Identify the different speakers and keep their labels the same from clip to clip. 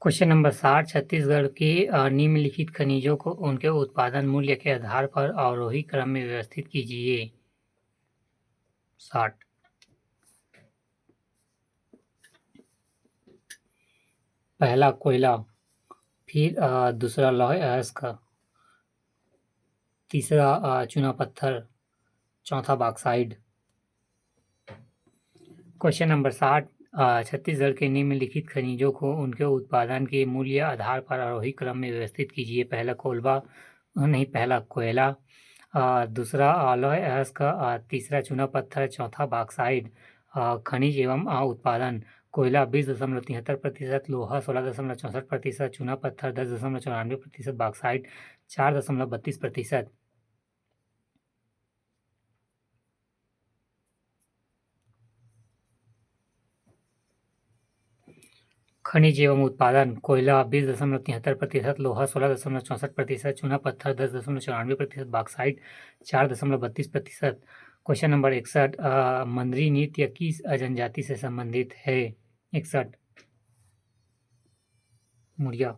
Speaker 1: Question number 60 Chhattisgarh के निम्नलिखित खनिजों को उनके उत्पादन मूल्य के आधार पर अवरोही क्रम में व्यवस्थित कीजिए। 60। पहला कोयला, फिर दूसरा लौह अयस्क, तीसरा चूना पत्थर, चौथा बॉक्साइट। क्वेश्चन नंबर 60 छत्तीसगढ़ के निम्नलिखित खनिजों को उनके उत्पादन के मूल्य आधार पर आरोही क्रम में व्यवस्थित कीजिए। पहला कोयला, दूसरा लौह अयस्क, तीसरा चूना पत्थर, चौथा बॉक्साइट। खनिज एवं उत्पादन: कोयला 20.73%, लोहा 16.64%, चूना पत्थर 10.94%, बॉक्साइट 4.32%। खनिज एवं उत्पादन: कोयला 20.73%, लोहा 16.64%, चूना पत्थर 10.94%, बॉक्साइट 4.32%। क्वेश्चन नंबर 61 मंद्री नृत्य किस जनजाति से संबंधित है? 61 मुड़िया।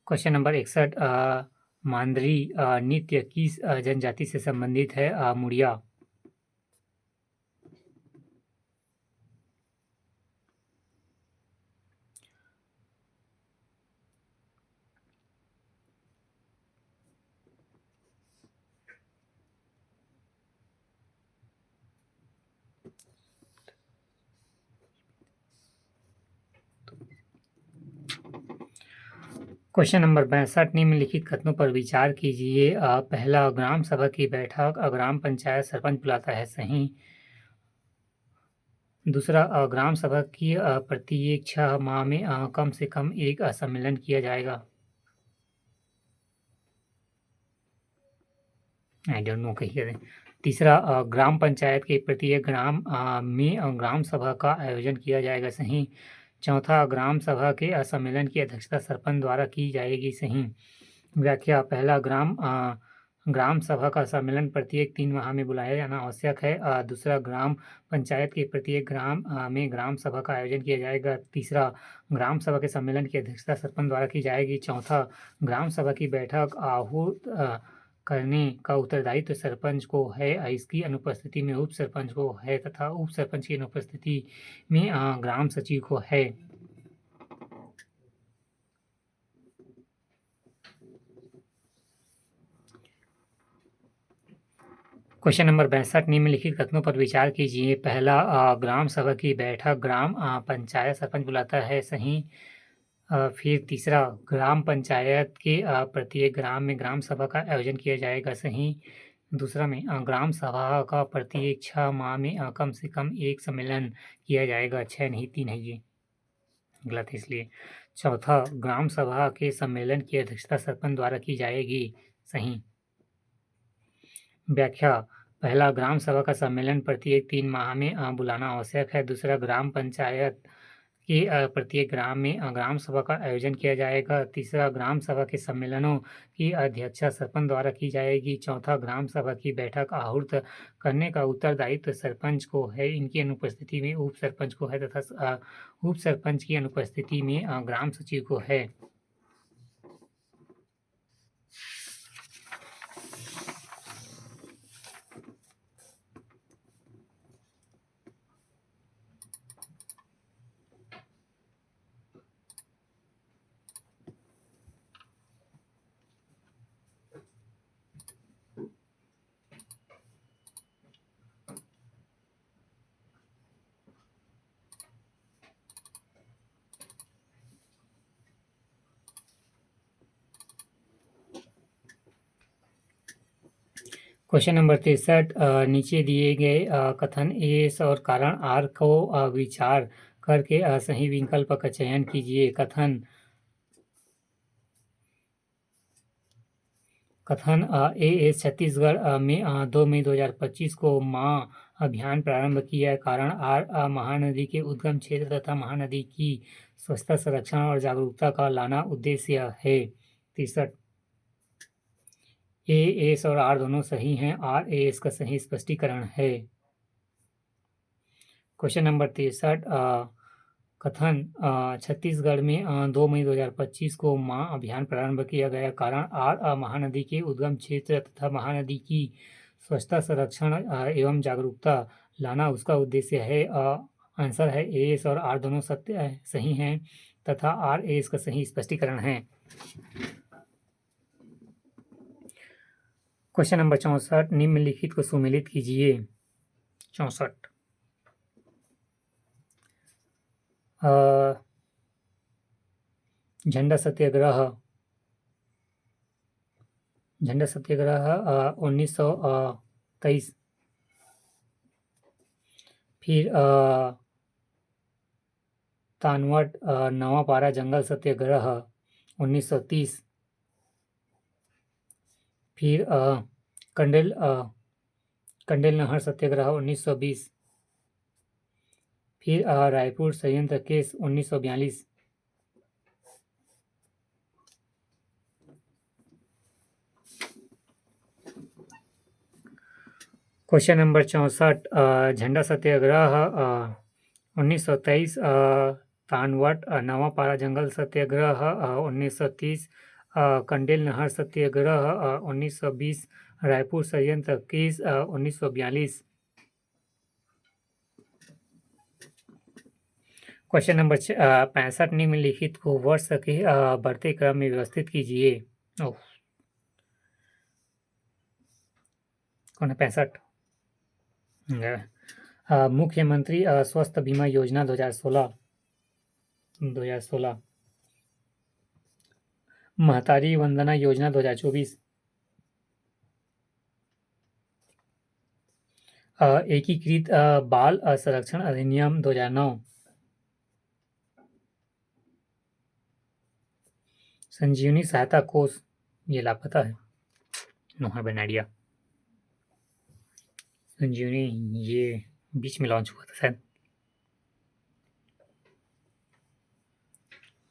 Speaker 1: क्वेश्चन नंबर 61 मांद्री नृत्य किस जनजाति से संबंधित है? मुड़िया। क्वेश्चन नंबर 62 निम्नलिखित कथनों पर विचार कीजिए। पहला, ग्राम सभा की बैठक ग्राम पंचायत सरपंच बुलाता है, सही। दूसरा, ग्राम सभा की प्रत्येक 6 माह में कम से कम एक सम्मेलन किया जाएगा। आई डोंट नो, कहिए। तीसरा, ग्राम पंचायत के प्रत्येक ग्राम में ग्राम सभा का आयोजन किया जाएगा, सही। चौथा, ग्राम सभा के सम्मेलन की अध्यक्षता सरपंच द्वारा की जाएगी, सही। व्याख्या: पहला, ग्राम सभा का सम्मेलन प्रत्येक 3 माह में बुलाया जाना आवश्यक है। दूसरा, ग्राम पंचायत के प्रत्येक ग्राम में ग्राम सभा का आयोजन किया जाएगा। तीसरा, ग्राम सभा के सम्मेलन की अध्यक्षता सरपंच द्वारा की जाएगी। चौथा, ग्राम सभा की बैठक आहूत करने का उत्तरदायित्व सरपंच को है, इसकी अनुपस्थिति में उप सरपंच को है तथा उप सरपंच की अनुपस्थिति में ग्राम सचिव को है। क्वेश्चन नंबर 62 निम्नलिखित कथनों पर विचार कीजिए। पहला, ग्राम सभा की बैठक ग्राम पंचायत सरपंच बुलाता है, सही। फिर तीसरा, ग्राम पंचायत के प्रत्येक ग्राम में ग्राम सभा का आयोजन किया जाएगा, सही। दूसरा में ग्राम सभा का प्रत्येक 6 माह में कम से कम एक सम्मेलन किया जाएगा, 6 नहीं 3 है, ये गलत है इसलिए। चौथा, ग्राम सभा के सम्मेलन की अध्यक्षता सरपंच द्वारा की जाएगी, सही। व्याख्या: पहला, ग्राम सभा का सम्मेलन प्रत्येक 3 माह में बुलाना आवश्यक है। दूसरा, ग्राम पंचायत के प्रत्येक ग्राम में ग्राम सभा का आयोजन किया जाएगा। तीसरा, ग्राम सभा के सम्मेलनों की अध्यक्षता सरपंच द्वारा की जाएगी। चौथा, ग्राम सभा की बैठक आहूत करने का उत्तरदायित्व सरपंच को है, इनकी अनुपस्थिति में उप सरपंच को है तथा उप सरपंच की अनुपस्थिति में ग्राम सचिव को है। क्वेश्चन नंबर 63 नीचे दिए गए कथन एस और कारण आर को विचार करके सही विकल्प का चयन कीजिए। कथन एएस छत्तीसगढ़ में 2 मई 2025 को माँ अभियान प्रारंभ किया है। कारण आर महानदी के उद्गम क्षेत्र तथा महानदी की स्वच्छता, संरक्षण और जागरूकता का लाना उद्देश्य है। 63 ए एस और आर दोनों सही हैं, आर ए एस का सही स्पष्टीकरण है। क्वेश्चन नंबर 63 कथन छत्तीसगढ़ में 2 मई 2025 को माँ अभियान प्रारंभ किया गया। कारण महानदी के उद्गम क्षेत्र तथा महानदी की स्वच्छता संरक्षण एवं जागरूकता लाना उसका उद्देश्य है। आंसर है ए एस और आर दोनों सत्य सही हैं तथा आर ए इसका सही स्पष्टीकरण है। क्वेश्चन नंबर 64 निम्नलिखित को सुमेलित कीजिए। 64 झंडा सत्याग्रह 1923। फिर तानवट नवापारा जंगल सत्याग्रह 1930। फिर कंडेल नहर सत्याग्रह 1920। फिर रायपुर संयंत्र केस 1942। क्वेश्चन नंबर 64 झंडा सत्याग्रह 1923, तानवट नवापारा जंगल सत्याग्रह 1930, कंडेल नहर सत्याग्रह 1920, रायपुर संयंत्र केस 1942। क्वेश्चन नंबर 65 निम्नलिखित को वर्ष के बढ़ते क्रम में व्यवस्थित कीजिए। कौन है 65? मुख्यमंत्री स्वास्थ्य बीमा योजना 2016। महतारी वंदना योजना 2024। एकीकृत बाल संरक्षण अधिनियम 2009। संजीवनी सहायता कोष ये लापता है, नो हैव एन आइडिया। संजीवनी ये बीच में लॉन्च हुआ था शायद।